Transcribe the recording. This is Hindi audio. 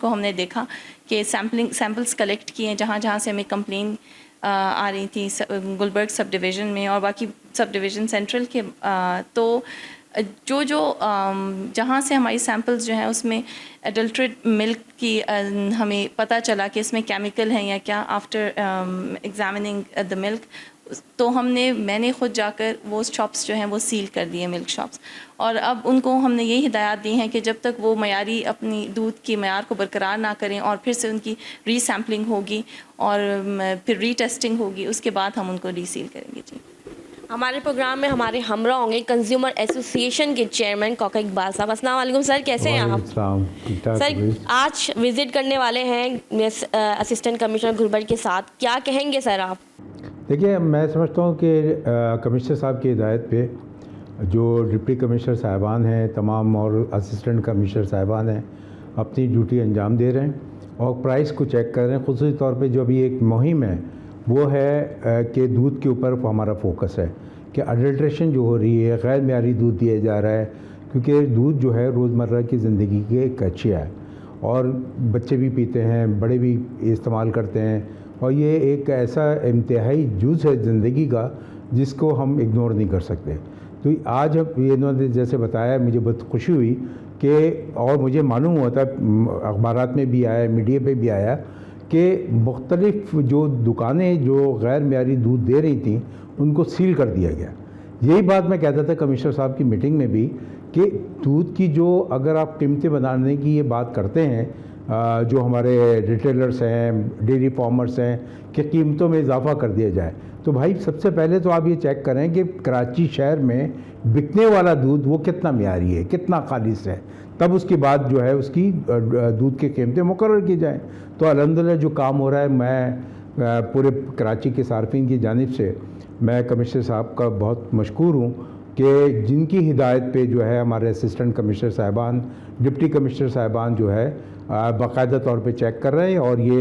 को हमने देखा कि सैम्पल्स कलेक्ट किए जहाँ जहाँ से हमें कंप्लेन आ रही थी गुलबर्ग सब डिवीज़न में और बाकी सब डिवीज़न सेंट्रल के तो जहाँ से हमारी सैंपल्स जो हैं उसमें एडल्ट्रेट मिल्क की हमें पता चला कि इसमें केमिकल है या क्या आफ्टर एग्जामिनिंग द मिल्क तो मैंने ख़ुद जाकर वो शॉप्स जो हैं वो सील कर दिए मिल्क शॉप्स और अब उनको हमने ये हिदायत दी हैं कि जब तक वो मयारी अपनी दूध की मयार को बरकरार ना करें और फिर से उनकी रीसैम्पलिंग होगी और फिर रीटेस्टिंग होगी उसके बाद हम उनको रीसील करेंगे। जी, हमारे प्रोग्राम में हमारे हमरा होंगे कंज्यूमर एसोसिएशन के चेयरमैन कौका इकबाल साहब। अस्सलाम वालेकुम सर, कैसे हैं आप? सर आज विज़िट करने वाले हैं असिस्टेंट कमिश्नर गुलबर्ग के साथ, क्या कहेंगे सर आप? देखिए, मैं समझता हूँ कि कमिश्नर साहब की हिदायत पे जो डिप्टी कमिश्नर साहिबान हैं तमाम और असिस्टेंट कमिश्नर साहिबान हैं अपनी ड्यूटी अंजाम दे रहे हैं और प्राइस को चेक कर रहे हैं। ख़ुसूसी तौर पे जो अभी एक मुहिम है वो है कि दूध के ऊपर हमारा फोकस है कि अडल्ट्रेशन जो हो रही है, गैर मेयारी दूध दिया जा रहा है, क्योंकि दूध जो है रोज़मर्रा की ज़िंदगी की एक अशिया है और बच्चे भी पीते हैं, बड़े भी इस्तेमाल करते हैं और ये एक ऐसा इंतहाई जुज़ है ज़िंदगी का जिसको हम इग्नोर नहीं कर सकते। तो आज ये इन्होंने जैसे बताया, मुझे बहुत खुशी हुई कि और मुझे मालूम हुआ था, अखबारात में भी आया, मीडिया पे भी आया कि मुख्तलिफ़ जो दुकानें जो गैर मेयारी दूध दे रही थी उनको सील कर दिया गया। यही बात मैं कहता था कमिश्नर साहब की मीटिंग में भी कि दूध की जो अगर आप कीमतें बनाने की ये बात करते हैं, जो हमारे रिटेलर्स हैं, डेयरी फार्मर्स हैं, कि कीमतों में इजाफा कर दिया जाए, तो भाई सबसे पहले तो आप ये चेक करें कि कराची शहर में बिकने वाला दूध वो कितना मेयारी है, कितना खालिस है, तब उसके बाद जो है उसकी दूध की कीमतें मुकर्रर की जाएँ। तो अल्हम्दुलिल्लाह जो काम हो रहा है, मैं पूरे कराची के सार्फिन की जानिब से मैं कमिश्नर साहब का बहुत मशकूर हूँ कि जिनकी हिदायत पे जो है हमारे असिस्टेंट कमिश्नर साहिबान, डिप्टी कमिश्नर साहिबान जो है बाकायदा तौर पे चेक कर रहे हैं और ये